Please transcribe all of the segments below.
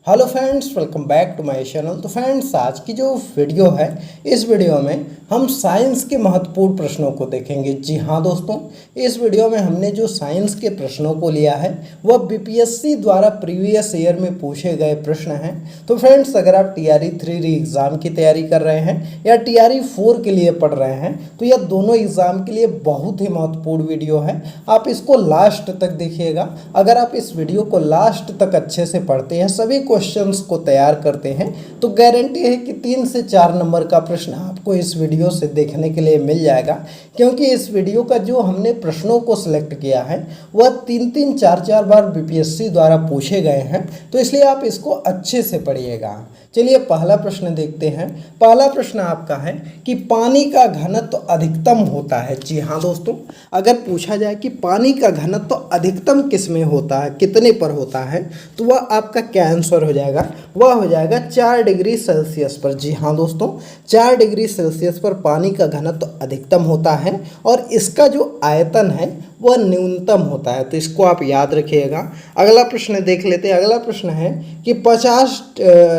Hello friends, welcome back to my channel. तो friends, आज की जो वीडियो है, इस वीडियो में हम साइंस के महत्वपूर्ण प्रश्नों को देखेंगे। जी हाँ दोस्तों, इस वीडियो में हमने जो साइंस के प्रश्नों को लिया है वह बीपीएससी द्वारा प्रीवियस ईयर में पूछे गए प्रश्न हैं। तो फ्रेंड्स, अगर आप टीआरई 3 एग्ज़ाम की तैयारी कर रहे हैं या टीआरई 4 के लिए पढ़ रहे हैं तो यह दोनों एग्ज़ाम के लिए बहुत ही महत्वपूर्ण वीडियो है। आप इसको लास्ट तक देखिएगा। अगर आप इस वीडियो को लास्ट तक अच्छे से पढ़ते हैं, सभी क्वेश्चंस को तैयार करते हैं, तो गारंटी है कि 3 से 4 नंबर का प्रश्न आपको इस वीडियो से देखने के लिए मिल जाएगा। क्योंकि इस वीडियो का जो हमने प्रश्नों को सिलेक्ट किया है वह 3-3, 4-4 बार बीपीएससी द्वारा पूछे गए हैं, तो इसलिए आप इसको अच्छे से पढ़िएगा। चलिए पहला प्रश्न देखते हैं। पहला प्रश्न आपका है कि पानी का घनत्व अधिकतम होता है। जी हाँ दोस्तों, अगर पूछा जाए कि पानी का घनत्व अधिकतम किस में होता है, कितने पर होता है, तो वह आपका क्या आंसर हो जाएगा? वह हो जाएगा 4 डिग्री सेल्सियस पर। जी हाँ दोस्तों, 4 डिग्री सेल्सियस पर पानी का घनत्व अधिकतम होता है और इसका जो आयतन है वह न्यूनतम होता है। तो इसको आप याद रखिएगा। अगला प्रश्न देख लेते हैं। अगला प्रश्न है कि 50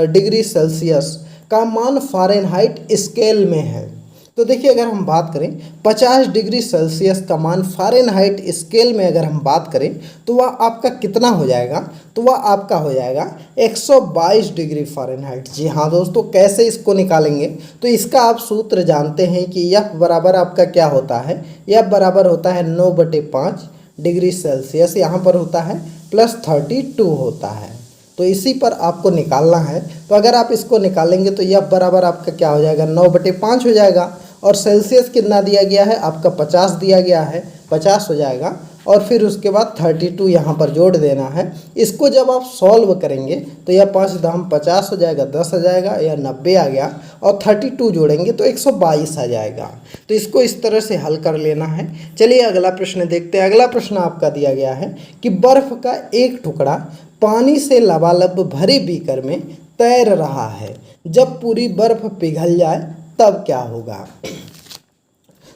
डिग्री सेल्सियस का मान फ़ारेनहाइट स्केल में है। तो देखिए, अगर हम बात करें 50 डिग्री सेल्सियस का मान फ़ारेनहाइट स्केल में अगर हम बात करें तो वह आपका कितना हो जाएगा? तो वह आपका हो जाएगा 122 डिग्री फ़ारेनहाइट। जी हाँ दोस्तों, कैसे इसको निकालेंगे? तो इसका आप सूत्र जानते हैं कि यह बराबर आपका क्या होता है? यह बराबर होता है 9/5 डिग्री सेल्सियस, यहाँ पर होता है +32 होता है। तो इसी पर आपको निकालना है। तो अगर आप इसको निकालेंगे तो यह बराबर आपका क्या हो जाएगा? 9/5 हो जाएगा। और सेल्सियस कितना दिया गया है? आपका 50 दिया गया है, 50 हो जाएगा। और फिर उसके बाद 32 यहाँ पर जोड़ देना है। इसको जब आप सॉल्व करेंगे तो यह 5 दाम 50 हो जाएगा, 10 आ जाएगा, यह 90 आ गया। और 32 जोड़ेंगे तो 122 आ जाएगा। तो इसको इस तरह से हल कर लेना है। चलिए अगला प्रश्न देखते हैं। अगला प्रश्न आपका दिया गया है कि बर्फ़ का एक टुकड़ा पानी से लबालब भरे बीकर में तैर रहा है, जब पूरी बर्फ पिघल जाए तब क्या होगा?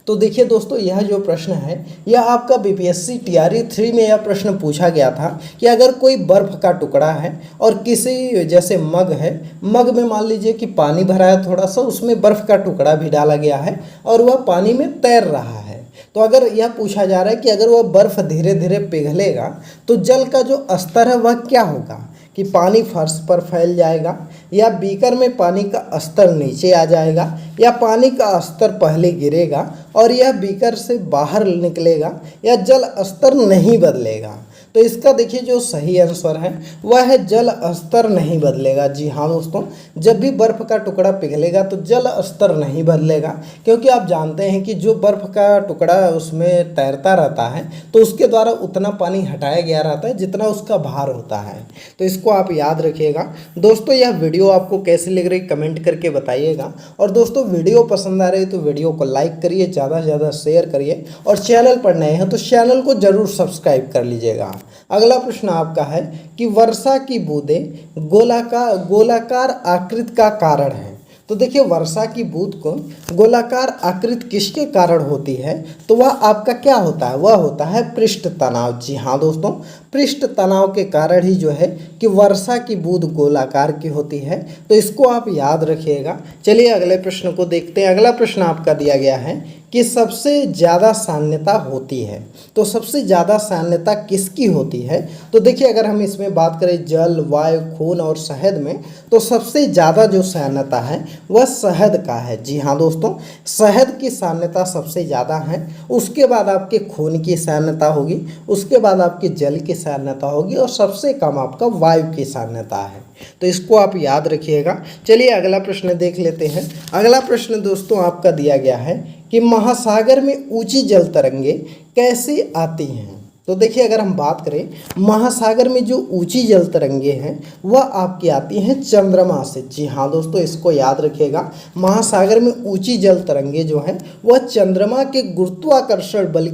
तो देखिए दोस्तों, यह जो प्रश्न है यह आपका बीपीएससी टीआरई 3 में यह प्रश्न पूछा गया था कि अगर कोई बर्फ़ का टुकड़ा है और किसी जैसे मग है, मग में मान लीजिए कि पानी भरा है थोड़ा सा, उसमें बर्फ़ का टुकड़ा भी डाला गया है और वह पानी में तैर रहा है। तो अगर यह पूछा जा रहा है कि अगर वह बर्फ़ धीरे धीरे पिघलेगा तो जल का जो स्तर है वह क्या होगा? कि पानी फर्श पर फैल जाएगा, या बीकर में पानी का स्तर नीचे आ जाएगा, या पानी का स्तर पहले गिरेगा और यह बीकर से बाहर निकलेगा, या जल स्तर नहीं बदलेगा? तो इसका देखिए जो सही आंसर है वह है जल स्तर नहीं बदलेगा। जी हाँ दोस्तों, जब भी बर्फ़ का टुकड़ा पिघलेगा तो जल स्तर नहीं बदलेगा, क्योंकि आप जानते हैं कि जो बर्फ़ का टुकड़ा उसमें तैरता रहता है तो उसके द्वारा उतना पानी हटाया गया रहता है जितना उसका भार होता है। तो इसको आप याद रखिएगा। दोस्तों, यह वीडियो आपको कैसी लग रही कमेंट करके बताइएगा। और दोस्तों, वीडियो पसंद आ रही तो वीडियो को लाइक करिए, ज़्यादा से ज़्यादा शेयर करिए, और चैनल पर नए हैं तो चैनल को ज़रूर सब्सक्राइब कर लीजिएगा। अगला प्रश्न आपका है कि वर्षा की बूंदें गोलाकार आकृति का कारण है। तो देखिए, वर्षा की बूंद को गोलाकार आकृति किसके कारण होती है? तो वह आपका क्या होता है? वह होता है पृष्ठ तनाव। जी हाँ दोस्तों, पृष्ठ तनाव के कारण ही जो है कि वर्षा की बूंद गोलाकार की होती है। तो इसको आप याद रखिएगा। चलिए अगले प्रश्न को देखते हैं। अगला प्रश्न आपका दिया गया है कि सबसे ज़्यादा साम्यता होती है। तो सबसे ज़्यादा साम्यता किसकी होती है? तो देखिए, अगर हम इसमें बात करें जल, वायु, खून और शहद में, तो सबसे ज़्यादा जो साम्यता है वह शहद का है। जी हाँ दोस्तों, शहद की साम्यता सबसे ज़्यादा है। उसके बाद आपके खून की साम्यता होगी, उसके बाद आपके जल की साम्यता होगी, और सबसे कम आपका वायु की साम्यता है। तो इसको आप याद रखिएगा। चलिए अगला प्रश्न देख लेते हैं। अगला प्रश्न दोस्तों आपका दिया गया है कि महासागर में ऊंची जल तरंगे कैसे आती हैं? तो देखिए, अगर हम बात करें महासागर में जो ऊंची जल तरंगे हैं वह आपकी आती हैं चंद्रमा से। जी हाँ दोस्तों, इसको याद रखिएगा। महासागर में ऊंची जल तरंगे जो हैं वह चंद्रमा के गुरुत्वाकर्षण बल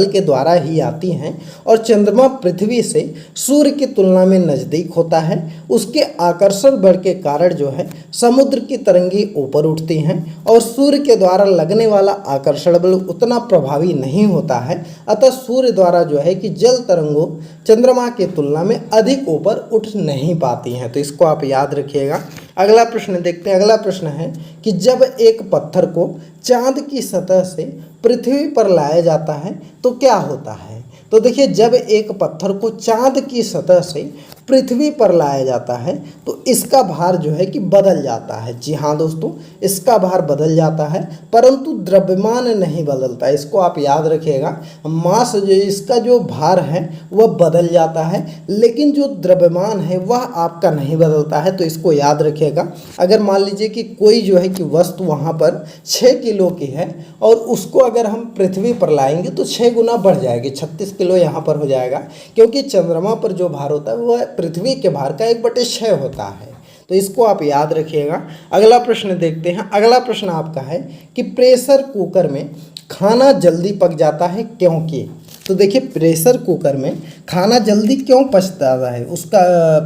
के द्वारा ही आती हैं। और चंद्रमा पृथ्वी से सूर्य की तुलना में नज़दीक होता है। उसके आकर्षण बल के कारण जो है समुद्र की तरंगे ऊपर उठती हैं, और सूर्य के द्वारा लगने वाला आकर्षण बल उतना प्रभावी नहीं होता बदलता है, अतः सूर्य द्वारा जो है कि जल तरंगों चंद्रमा की तुलना में अधिक ऊपर उठ नहीं पाती हैं। तो इसको आप याद रखिएगा। अगला प्रश्न देखते हैं। अगला प्रश्न है कि जब एक पत्थर को चांद की सतह से पृथ्वी पर लाया जाता है तो क्या होता है। तो देखिए, जब एक पत्थर को चांद की सतह से पृथ्वी पर लाया जाता है तो इसका भार जो है कि बदल जाता है। जी हाँ दोस्तों, इसका भार बदल जाता है, परंतु द्रव्यमान नहीं बदलता। इसको आप याद रखिएगा। मास जो इसका जो भार है वह बदल जाता है, लेकिन जो द्रव्यमान है वह आपका नहीं बदलता है। तो इसको याद रखिएगा। अगर मान लीजिए कि कोई जो है कि वस्तु वहाँ पर 6 किलो की है और उसको अगर हम पृथ्वी पर लाएंगे तो 6 गुना बढ़ जाएगी, 36 किलो यहाँ पर हो जाएगा, क्योंकि चंद्रमा पर जो भार होता है वह पृथ्वी के भार का 1/6 होता है। तो इसको आप याद रखिएगा। अगला प्रश्न देखते हैं। अगला प्रश्न आपका है कि प्रेशर कुकर में खाना जल्दी पक जाता है क्योंकि। तो देखिए, प्रेशर कुकर में खाना जल्दी क्यों पचता है, उसका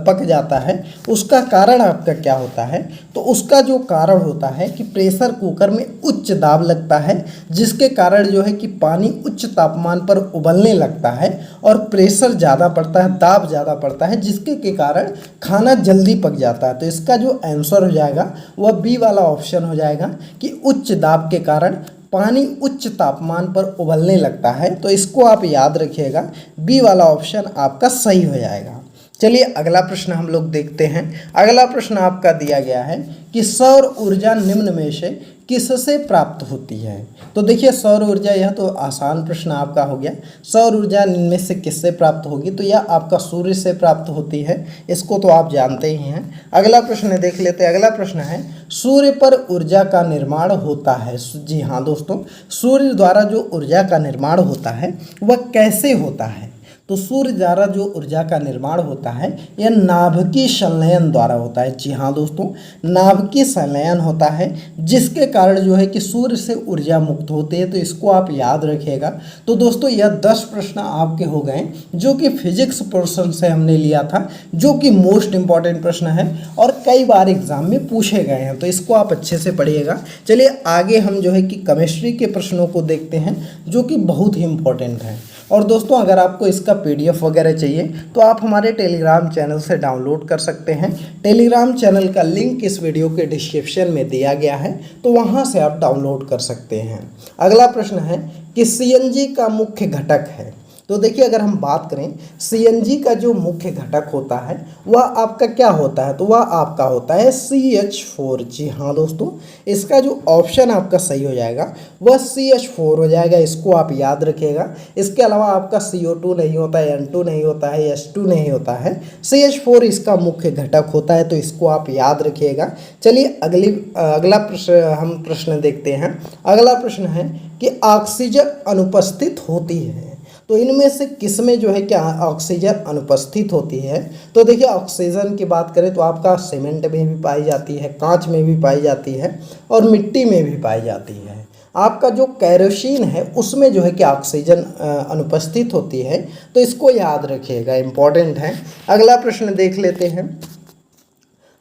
पक जाता है, उसका कारण आपका क्या होता है। तो उसका जो कारण होता है कि प्रेशर कुकर में उच्च दाब लगता है, जिसके कारण जो है कि पानी उच्च तापमान पर उबलने लगता है और प्रेशर ज़्यादा पड़ता है, दाब ज़्यादा पड़ता है, जिसके के कारण खाना जल्दी पक जाता है। तो इसका जो आंसर हो जाएगा वह बी वाला ऑप्शन हो जाएगा कि उच्च दाब के कारण पानी उच्च तापमान पर उबलने लगता है। तो इसको आप याद रखिएगा, बी वाला ऑप्शन आपका सही हो जाएगा। चलिए अगला प्रश्न हम लोग देखते हैं। अगला प्रश्न आपका दिया गया है कि सौर ऊर्जा निम्न में से किससे प्राप्त होती है। तो देखिए, सौर ऊर्जा, यह तो आसान प्रश्न आपका हो गया। सौर ऊर्जा निम्न में से किससे प्राप्त होगी, तो यह आपका सूर्य से प्राप्त होती है। इसको तो आप जानते ही हैं। अगला प्रश्न देख लेते हैं। अगला प्रश्न है सूर्य पर ऊर्जा का निर्माण होता है। जी हाँ दोस्तों, सूर्य द्वारा जो ऊर्जा का निर्माण होता है वह कैसे होता है। तो सूर्य द्वारा जो ऊर्जा का निर्माण होता है यह नाभिकीय संलयन द्वारा होता है। जी हाँ दोस्तों, नाभिकीय संलयन होता है, जिसके कारण जो है कि सूर्य से ऊर्जा मुक्त होती है। तो इसको आप याद रखिएगा। तो दोस्तों, यह 10 प्रश्न आपके हो गए जो कि फिजिक्स पोर्शन से हमने लिया था, जो कि मोस्ट इंपॉर्टेंट प्रश्न है और कई बार एग्जाम में पूछे गए हैं। तो इसको आप अच्छे से पढ़िएगा। चलिए आगे हम जो है कि केमिस्ट्री के प्रश्नों को देखते हैं, जो कि बहुत ही इंपॉर्टेंट है। और दोस्तों, अगर आपको इसका PDF वगैरह चाहिए तो आप हमारे टेलीग्राम चैनल से डाउनलोड कर सकते हैं। टेलीग्राम चैनल का लिंक इस वीडियो के डिस्क्रिप्शन में दिया गया है, तो वहां से आप डाउनलोड कर सकते हैं। अगला प्रश्न है कि CNG का मुख्य घटक है। तो देखिए, अगर हम बात करें CNG का जो मुख्य घटक होता है वह आपका क्या होता है, तो वह आपका होता है CH4। जी हाँ दोस्तों, इसका जो ऑप्शन आपका सही हो जाएगा वह CH4 हो जाएगा। इसको आप याद रखिएगा। इसके अलावा आपका CO2 नहीं होता है, N2 नहीं होता है, H2 नहीं होता है, CH4 इसका मुख्य घटक होता है। तो इसको आप याद रखिएगा। चलिए अगला प्रश्न देखते हैं। अगला प्रश्न है कि ऑक्सीजन अनुपस्थित होती है। तो इनमें से किस में जो है कि ऑक्सीजन अनुपस्थित होती है। तो देखिए, ऑक्सीजन की बात करें तो आपका सीमेंट में भी पाई जाती है, कांच में भी पाई जाती है और मिट्टी में भी पाई जाती है। आपका जो केरोसिन है उसमें जो है कि ऑक्सीजन अनुपस्थित होती है। तो इसको याद रखिएगा, इम्पॉर्टेंट है। अगला प्रश्न देख लेते हैं।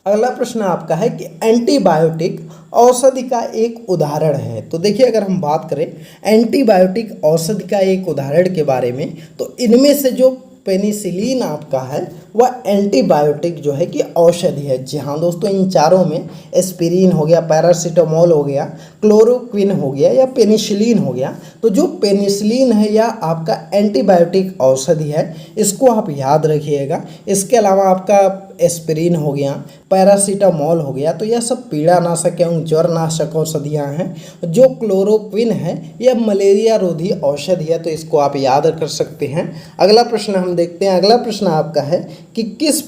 अगला प्रश्न आपका है कि एंटीबायोटिक औषधि का एक उदाहरण है। तो देखिए, अगर हम बात करें एंटीबायोटिक औषधि का एक उदाहरण के बारे में, तो इनमें से जो पेनिसिलिन आपका है वह एंटीबायोटिक जो है कि औषधि है। जी हाँ दोस्तों, इन चारों में एस्पिरिन हो गया, पैरासीटामोल हो गया, क्लोरोक्विन हो गया या पेनिसिलिन हो गया। तो जो पेनिसिलिन है यह आपका एंटीबायोटिक औषधि है, इसको आप याद रखिएगा। इसके अलावा आपका एस्पिरिन हो गया, पैरासीटामोल हो गया, तो यह सब पीड़ानाशक एवं ज्वरनाशक औषधियाँ हैं। जो क्लोरोक्विन है यह मलेरिया रोधी औषधि है। तो इसको आप याद कर सकते हैं। अगला प्रश्न हम देखते हैं। अगला प्रश्न आपका है कि किस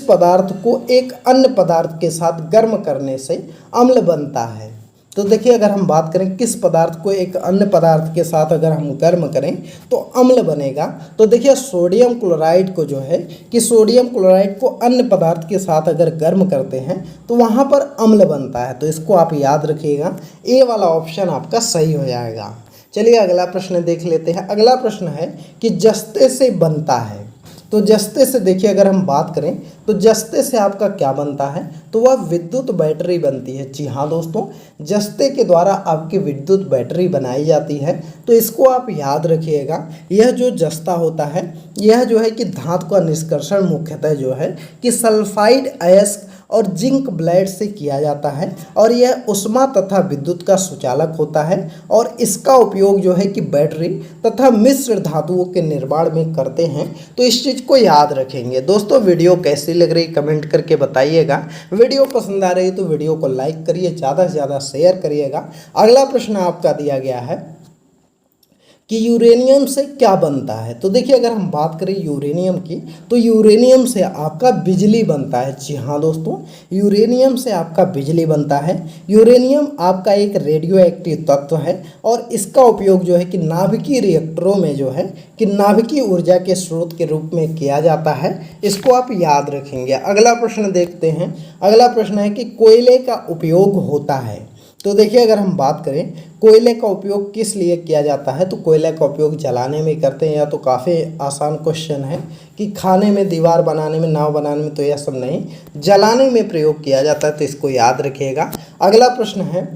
पदार्थ को एक अन्य पदार्थ के साथ गर्म करने से अम्ल बनता है। तो देखिए, अगर हम बात करें किस पदार्थ को एक अन्य पदार्थ के साथ अगर हम गर्म करें तो अम्ल बनेगा। तो देखिए, सोडियम क्लोराइड को जो है कि सोडियम क्लोराइड को अन्य पदार्थ के साथ अगर गर्म करते हैं तो वहाँ पर अम्ल बनता है। तो इसको आप याद रखिएगा, ए वाला ऑप्शन आपका सही हो जाएगा। चलिए अगला प्रश्न देख लेते हैं। अगला प्रश्न है कि जस्ते से बनता है। तो जस्ते से देखिए अगर हम बात करें तो जस्ते से आपका क्या बनता है, तो वह विद्युत बैटरी बनती है। जी हाँ दोस्तों, जस्ते के द्वारा आपकी विद्युत बैटरी बनाई जाती है। तो इसको आप याद रखिएगा। यह जो जस्ता होता है यह जो है कि धातु का निष्कर्षण मुख्यतः जो है कि सल्फाइड अयस्क और जिंक ब्लेड से किया जाता है और यह ऊष्मा तथा विद्युत का सुचालक होता है और इसका उपयोग जो है कि बैटरी तथा मिश्र धातुओं के निर्माण में करते हैं। तो इस चीज़ को याद रखेंगे। दोस्तों वीडियो कैसी लग रही कमेंट करके बताइएगा। वीडियो पसंद आ रही तो वीडियो को लाइक करिए, ज़्यादा से ज़्यादा शेयर करिएगा। अगला प्रश्न आपका दिया गया है कि यूरेनियम से क्या बनता है। तो देखिए अगर हम बात करें यूरेनियम की तो यूरेनियम से आपका बिजली बनता है। जी हाँ दोस्तों, यूरेनियम से आपका बिजली बनता है। यूरेनियम आपका एक रेडियो एक्टिव तत्व है और इसका उपयोग जो है कि नाभिकीय रिएक्टरों में जो है कि नाभिकीय ऊर्जा के स्रोत के रूप में किया जाता है। इसको आप याद रखेंगे। अगला प्रश्न देखते हैं। अगला प्रश्न है कि कोयले का उपयोग होता है। तो देखिए अगर हम बात करें कोयले का उपयोग किस लिए किया जाता है, तो कोयले का उपयोग जलाने में करते हैं। या तो काफ़ी आसान क्वेश्चन है कि खाने में, दीवार बनाने में, नाव बनाने में, तो यह सब नहीं, जलाने में प्रयोग किया जाता है। तो इसको याद रखिएगा। अगला प्रश्न है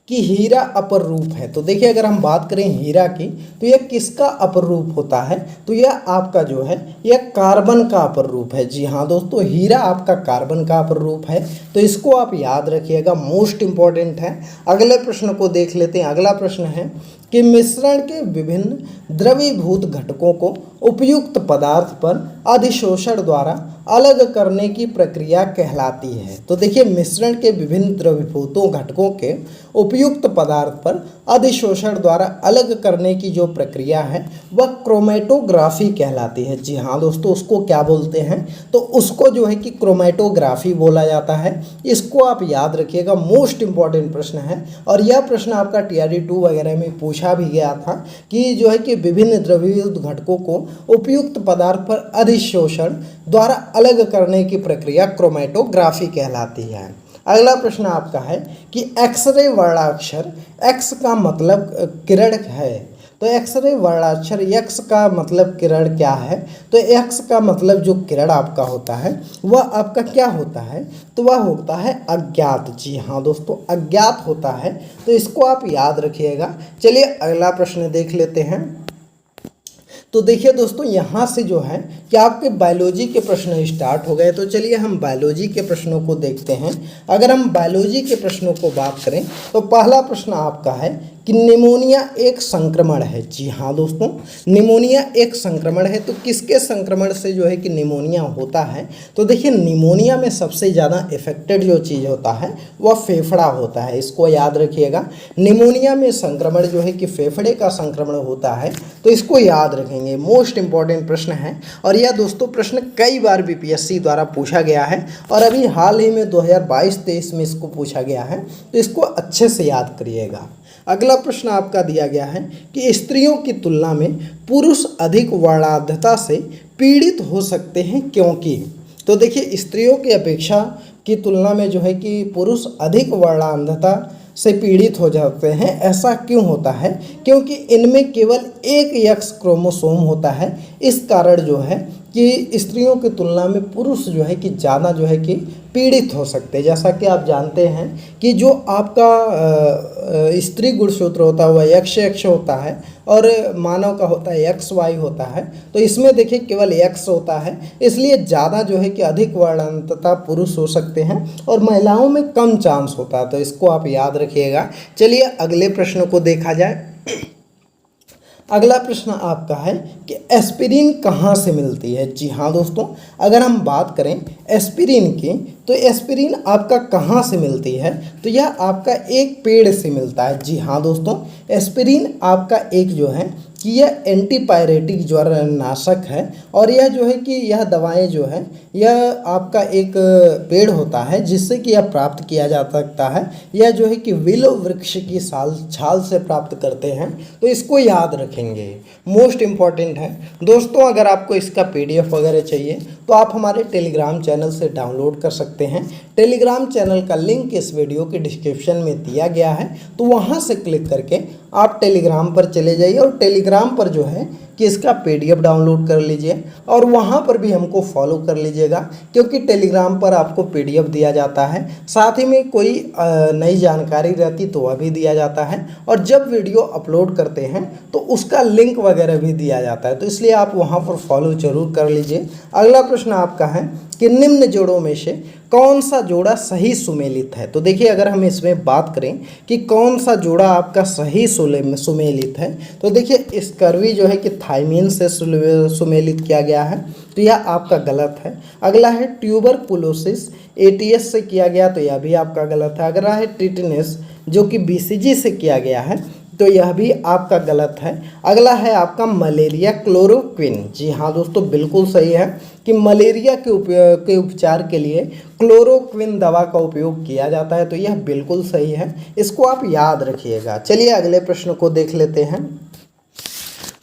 कि हीरा अपर रूप है। तो देखिए अगर हम बात करें हीरा की तो यह किसका अपर रूप होता है, तो यह आपका जो है यह कार्बन का अपर रूप है। जी हाँ दोस्तों, हीरा आपका कार्बन का अपर रूप है। तो इसको आप याद रखिएगा, मोस्ट इंपॉर्टेंट है। अगले प्रश्न को देख लेते हैं। अगला प्रश्न है कि मिश्रण के विभिन्न द्रवीभूत घटकों को उपयुक्त पदार्थ पर अधिशोषण द्वारा अलग करने की प्रक्रिया कहलाती है। तो देखिए मिश्रण के विभिन्न द्रवीभूतों घटकों के उपयुक्त पदार्थ पर अधिशोषण द्वारा अलग करने की जो प्रक्रिया है वह क्रोमेटोग्राफी कहलाती है। जी हाँ दोस्तों, उसको क्या बोलते हैं, तो उसको जो है कि क्रोमेटोग्राफी बोला जाता है। इसको आप याद रखिएगा, मोस्ट इंपॉर्टेंट प्रश्न है। और यह प्रश्न आपका TRD 2 वगैरह में पूछा भी गया था कि जो है कि विभिन्न द्रवीभूत घटकों को उपयुक्त पदार्थ पर अधिशोषण द्वारा अलग करने की प्रक्रिया क्रोमेटोग्राफी कहलाती है। अगला प्रश्न आपका है कि एक्सरे वर्णाक्षर, एक्स का मतलब किरण है। तो एक्सरे वर्णाक्षर, एक्स का मतलब किरण क्या है, तो एक्स का मतलब जो किरण आपका होता है वह आपका क्या होता है, तो वह होता है अज्ञात। जी हाँ दोस्तों, अज्ञात होता है। तो इसको आप याद रखिएगा। चलिए अगला प्रश्न देख लेते हैं। तो देखिए दोस्तों यहाँ से जो है कि आपके बायोलॉजी के प्रश्न स्टार्ट हो गए। तो चलिए हम बायोलॉजी के प्रश्नों को देखते हैं। अगर हम बायोलॉजी के प्रश्नों को बात करें तो पहला प्रश्न आपका है कि निमोनिया एक संक्रमण है। जी हाँ दोस्तों, निमोनिया एक संक्रमण है। तो किसके संक्रमण से जो है कि निमोनिया होता है, तो देखिए निमोनिया में सबसे ज़्यादा इफेक्टेड जो चीज़ होता है वह फेफड़ा होता है। इसको याद रखिएगा, निमोनिया में संक्रमण जो है कि फेफड़े का संक्रमण होता है। तो इसको याद रखेंगे, मोस्ट इंपॉर्टेंट प्रश्न है। और यह दोस्तों प्रश्न कई बार BPSC द्वारा पूछा गया है और अभी हाल ही में 2022-23 में इसको पूछा गया है। तो इसको अच्छे से याद करिएगा। अगला प्रश्न आपका दिया गया है कि स्त्रियों की तुलना में पुरुष अधिक वर्णांधता से पीड़ित हो सकते हैं, क्योंकि। तो देखिए स्त्रियों की अपेक्षा की तुलना में जो है कि पुरुष अधिक वर्णांधता से पीड़ित हो जाते हैं। ऐसा क्यों होता है, क्योंकि इनमें केवल एक X क्रोमोसोम होता है। इस कारण जो है कि स्त्रियों की तुलना में पुरुष जो है कि ज़्यादा जो है कि पीड़ित हो सकते हैं। जैसा कि आप जानते हैं कि जो आपका स्त्री गुणसूत्र होता है वह XX होता है और मानव का होता है XY होता है। तो इसमें देखिए केवल X होता है, इसलिए ज़्यादा जो है कि अधिक वर्णांतता पुरुष हो सकते हैं और महिलाओं में कम चांस होता है। तो इसको आप याद रखिएगा। चलिए अगले प्रश्न को देखा जाए। अगला प्रश्न आपका है कि एस्पिरिन कहाँ से मिलती है। जी हाँ दोस्तों, अगर हम बात करें एस्पिरिन की तो एस्पिरिन आपका कहाँ से मिलती है, तो यह आपका एक पेड़ से मिलता है। जी हाँ दोस्तों, एस्पिरिन आपका एक जो है कि यह एंटीपायरेटिक ज्वरनाशक है और यह जो है कि यह दवाएं जो है यह आपका एक पेड़ होता है जिससे कि यह प्राप्त किया जा सकता है। यह जो है कि विलो वृक्ष की छाल से प्राप्त करते हैं। तो इसको याद रखेंगे, मोस्ट इम्पॉर्टेंट है दोस्तों। अगर आपको इसका PDF वगैरह चाहिए तो आप हमारे टेलीग्राम चैनल से डाउनलोड कर सकते हैं। टेलीग्राम चैनल का लिंक इस वीडियो के डिस्क्रिप्शन में दिया गया है, तो वहाँ से क्लिक करके आप टेलीग्राम पर चले जाइए और टेलीग्राम पर जो है कि इसका PDF डाउनलोड कर लीजिए और वहाँ पर भी हमको फॉलो कर लीजिएगा, क्योंकि टेलीग्राम पर आपको PDF दिया जाता है, साथ ही में कोई नई जानकारी रहती तो वह भी दिया जाता है, और जब वीडियो अपलोड करते हैं तो उसका लिंक वगैरह भी दिया जाता है, तो इसलिए आप वहाँ पर फॉलो जरूर कर लीजिए। अगला प्रश्न आपका है कि निम्न जोड़ों में से कौन सा जोड़ा सही सुमेलित है। तो देखिए, अगर हम इसमें बात करें कि कौन सा जोड़ा आपका सही सुमेलित है, तो देखिए स्कर्वी जो है कि थायमीन से सुमेलित किया गया है, तो यह आपका गलत है। अगला है ट्यूबरकुलोसिस ATS से किया गया, तो यह भी आपका गलत है। अगला है टिटनेस जो कि BCG से किया गया है, तो यह भी आपका गलत है। अगला है आपका मलेरिया क्लोरोक्विन। जी हाँ दोस्तों, बिल्कुल सही है कि मलेरिया के उपचार के लिए क्लोरोक्विन दवा का उपयोग किया जाता है, तो यह बिल्कुल सही है, इसको आप याद रखिएगा। चलिए अगले प्रश्न को देख लेते हैं।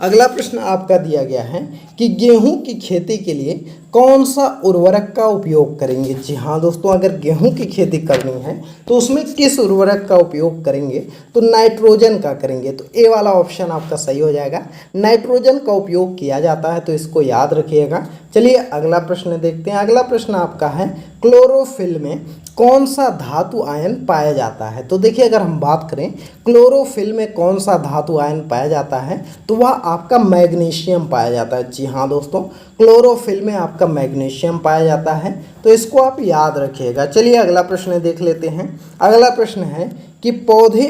अगला प्रश्न आपका दिया गया है कि गेहूं की खेती के लिए कौन सा उर्वरक का उपयोग करेंगे। जी हाँ दोस्तों, अगर गेहूं की खेती करनी है तो उसमें किस उर्वरक का उपयोग करेंगे, तो नाइट्रोजन का करेंगे। तो ए वाला ऑप्शन आपका सही हो जाएगा, नाइट्रोजन का उपयोग किया जाता है, तो इसको याद रखिएगा। चलिए अगला प्रश्न देखते हैं। अगला प्रश्न आपका है क्लोरोफिल में कौन सा धातु आयन पाया जाता है। तो देखिए, अगर हम बात करें क्लोरोफिल में कौन सा धातु आयन पाया जाता है, तो वह आपका मैग्नीशियम पाया जाता है। जी हाँ दोस्तों, क्लोरोफिल में आपका मैग्नीशियम पाया जाता है, तो इसको आप याद रखिएगा। चलिए अगला प्रश्न देख लेते हैं। अगला प्रश्न है कि पौधे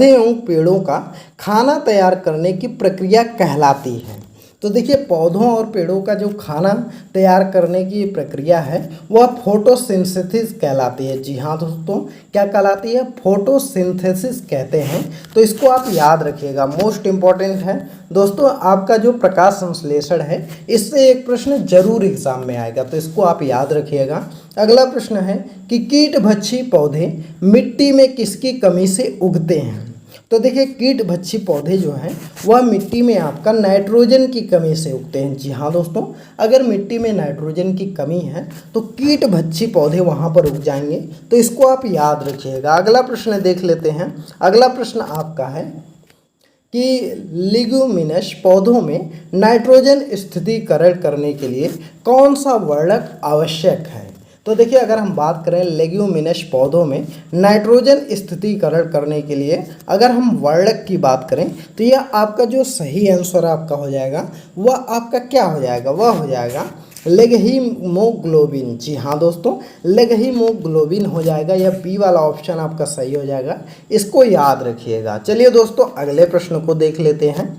एवं पेड़ों का खाना तैयार करने की प्रक्रिया कहलाती है। तो देखिए, पौधों और पेड़ों का जो खाना तैयार करने की प्रक्रिया है वह फोटोसिंथेसिस कहलाती है। जी हाँ दोस्तों, क्या कहलाती है, फोटोसिंथेसिस कहते हैं, तो इसको आप याद रखिएगा, मोस्ट इम्पॉर्टेंट है दोस्तों। आपका जो प्रकाश संश्लेषण है, इससे एक प्रश्न जरूर एग्जाम में आएगा, तो इसको आप याद रखिएगा। अगला प्रश्न है कि कीटभक्षी पौधे मिट्टी में किसकी कमी से उगते हैं। तो देखिए, कीटभक्षी पौधे जो हैं वह मिट्टी में आपका नाइट्रोजन की कमी से उगते हैं। जी हाँ दोस्तों, अगर मिट्टी में नाइट्रोजन की कमी है तो कीटभक्षी पौधे वहाँ पर उग जाएंगे, तो इसको आप याद रखिएगा। अगला प्रश्न देख लेते हैं। अगला प्रश्न आपका है कि लिग्यूमिनस पौधों में नाइट्रोजन स्थिरीकरण करने के लिए कौन सा वर्णक आवश्यक है। तो देखिए, अगर हम बात करें लेग्यूमिनस पौधों में नाइट्रोजन स्थिरीकरण करने के लिए अगर हम वर्णक की बात करें, तो यह आपका जो सही आंसर आपका हो जाएगा वह आपका क्या हो जाएगा, वह हो जाएगा लेगहीमोग्लोबिन। जी हाँ दोस्तों, लेगहीमोग्लोबिन हो जाएगा, यह बी वाला ऑप्शन आपका सही हो जाएगा, इसको याद रखिएगा। चलिए दोस्तों अगले प्रश्न को देख लेते हैं।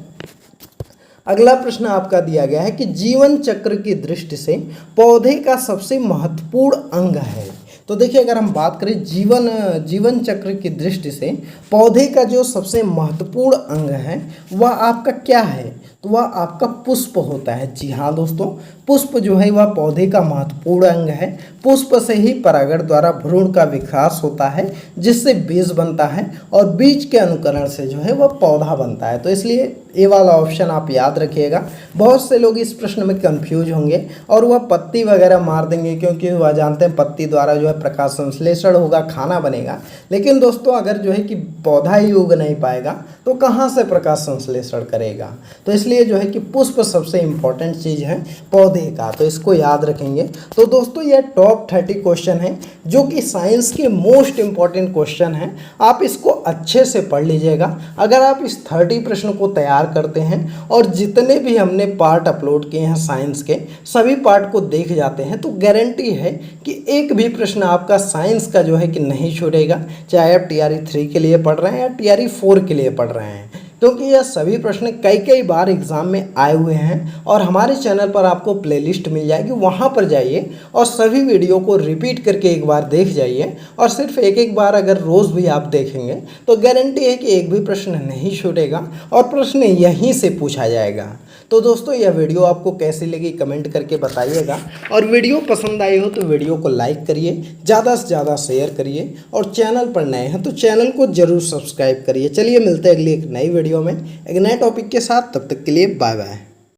अगला प्रश्न आपका दिया गया है कि जीवन चक्र की दृष्टि से पौधे का सबसे महत्वपूर्ण अंग है। तो देखिए, अगर हम बात करें जीवन चक्र की दृष्टि से पौधे का जो सबसे महत्वपूर्ण अंग है वह आपका क्या है, तो वह आपका पुष्प होता है। जी हाँ दोस्तों, पुष्प जो है वह पौधे का महत्वपूर्ण अंग है। पुष्प से ही परागण द्वारा भ्रूण का विकास होता है, जिससे बीज बनता है, और बीज के अनुकरण से जो है वह पौधा बनता है, तो इसलिए ये वाला ऑप्शन आप याद रखिएगा। बहुत से लोग इस प्रश्न में कंफ्यूज होंगे और वह पत्ती वगैरह मार देंगे, क्योंकि वह जानते हैं पत्ती द्वारा जो है प्रकाश संश्लेषण होगा, खाना बनेगा। लेकिन दोस्तों, अगर जो है कि पौधा ही उग नहीं पाएगा तो कहाँ से प्रकाश संश्लेषण करेगा, तो इसलिए जो है कि पुष्प सबसे इम्पोर्टेंट चीज़ है पौधे का, तो इसको याद रखेंगे। तो दोस्तों, यह टॉप 30 क्वेश्चन है जो कि साइंस के मोस्ट इम्पॉर्टेंट क्वेश्चन हैं, आप इसको अच्छे से पढ़ लीजिएगा। अगर आप इस 30 प्रश्न को तैयार करते हैं और जितने भी हमने पार्ट अपलोड किए हैं साइंस के, सभी पार्ट को देख जाते हैं, तो गारंटी है कि एक भी प्रश्न आपका साइंस का जो है कि नहीं छूटेगा, चाहे आप TRE 3 के लिए पढ़ रहे हैं या TRE 4 के लिए पढ़ रहे हैं, क्योंकि यह सभी प्रश्न कई बार एग्जाम में आए हुए हैं। और हमारे चैनल पर आपको प्लेलिस्ट मिल जाएगी, वहाँ पर जाइए और सभी वीडियो को रिपीट करके एक बार देख जाइए, और सिर्फ एक बार अगर रोज़ भी आप देखेंगे तो गारंटी है कि एक भी प्रश्न नहीं छूटेगा और प्रश्न यहीं से पूछा जाएगा। तो दोस्तों, यह वीडियो आपको कैसी लगी कमेंट करके बताइएगा, और वीडियो पसंद आई हो तो वीडियो को लाइक करिए, ज़्यादा से ज़्यादा शेयर करिए, और चैनल पर नए हैं तो चैनल को ज़रूर सब्सक्राइब करिए। चलिए मिलते हैं अगली एक नई वीडियो में एक नए टॉपिक के साथ, तब तक के लिए बाय बाय।